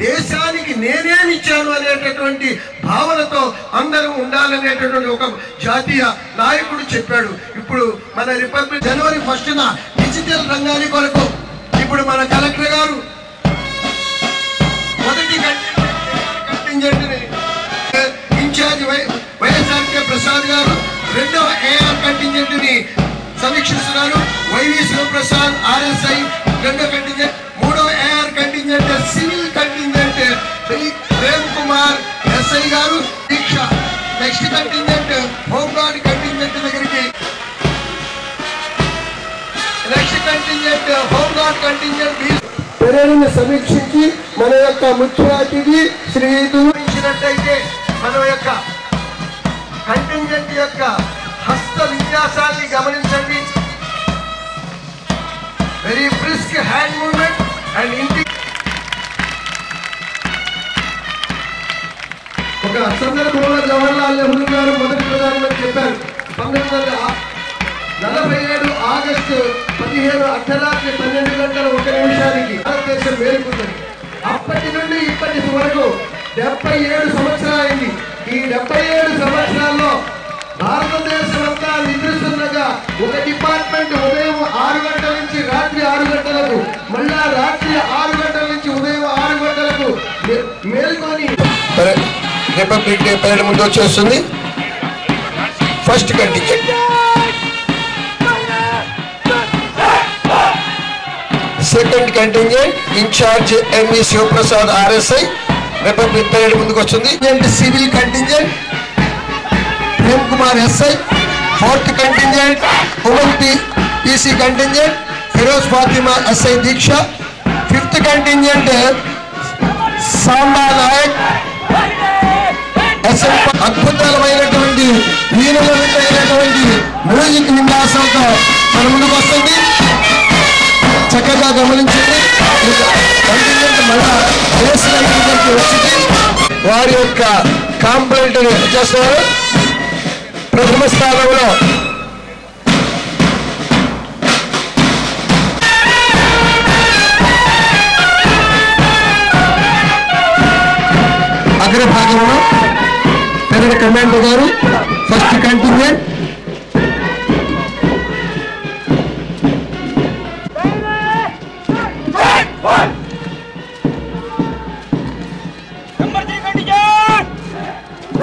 దేశానికి నేనేమిచ్చాను అనేటటువంటి భావనతో అందరూ ఉండాలనేటటువంటి ఒక జాతీయ నాయకుడు చెప్పాడు. ఇప్పుడు మన రిపబ్లిక్ జనవరి 1న డిజిటల్ రంగాన్ని కొరకు ఇప్పుడు మన కలెక్టర్ గారు మొదటి కంటింజెంట్ని ఇన్ఛార్జ్ వైఎస్ఆర్కే ప్రసాద్ గారు రెండవ ఏఆర్ కంటింజెంట్ని సమీక్షిస్తున్నారు. వైవి శివప్రసాద్ ఆర్ఎస్ఐ రెండో కంటింజెంట్, మూడవ AR contingent civil contingent Prem Kumar SI garu దీక్ష. నెక్స్ట్ కంటింజెంట్ హోంగార్డ్ కంటింజెంట్ దగ్గరికి, నెక్స్ట్ కంటింజెంట్ హోంగార్డ్ కంటింజెంట్ పెరేడ్ని సమీక్షించి మన యొక్క ముఖ్య అతిథి శ్రీ దూరించినట్టయితే మన యొక్క కంటింజెంట్ యొక్క హస్త విన్యాసాన్ని గమనించండి. Very brisk hand movement and ఇంటి ఒక సందర్భంలో జవహర్లాల్ నెహ్రూ గారు మొదటి ప్రధానమంత్రి చెప్పారు. 1947 ఆగస్టు 15 అర్ధరాత్రి 12 గంటల 1 నిమిషానికి భారతదేశం మేలుకుంది. అప్పటి నుండి ఇప్పటి వరకు 77 సంవత్సరాలు అయింది. ఈ 77 సంవత్సరాల్లో భారతదేశం అంతా నిద్రిస్తుండగా ఒక డిపార్ట్మెంట్ ఉదయం 6 గంటల నుంచి రాత్రి 6 గంటలకు, మళ్ళా రాత్రి 6 గంటల నుంచి ఉదయం 6 గంటలకు మేల్కొని రిపబ్లిక్ డే పరేడ్ ముందు వచ్చేస్తుంది. First contingent, second contingent incharge MV Shivaprasad RSI republic parade ముందుకు వస్తుంది. Civil contingent Prem Kumar SI, fourth contingent women PC contingent Firoz Fatima SI Deeksha, fifth contingent Samba Nayak SI. అద్భుతమైనటువంటి వీరులైనటువంటి మ్యూజిక్ విన్యాసంతో మన ముందుకు వస్తుంది. చక్కగా గమనించండి. కంటింజెంట్ మళ్ళా వచ్చింది. వారి యొక్క కాంప్లైంట్ చేస్తున్నారు. ప్రథమ స్థానంలో అగ్రభాగంలో పెరడ్ కమాండర్ గారు ఫస్ట్ కంటింజెంట్,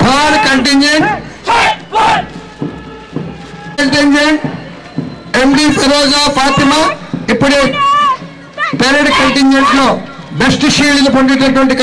థర్డ్ కంటింజెంట్ ఎండి ఫిరోజా ఫాతిమా ఇప్పుడే పెరేడ్ కంటింజెంట్ లో బెస్ట్ షీల్డ్ పొందేటటువంటి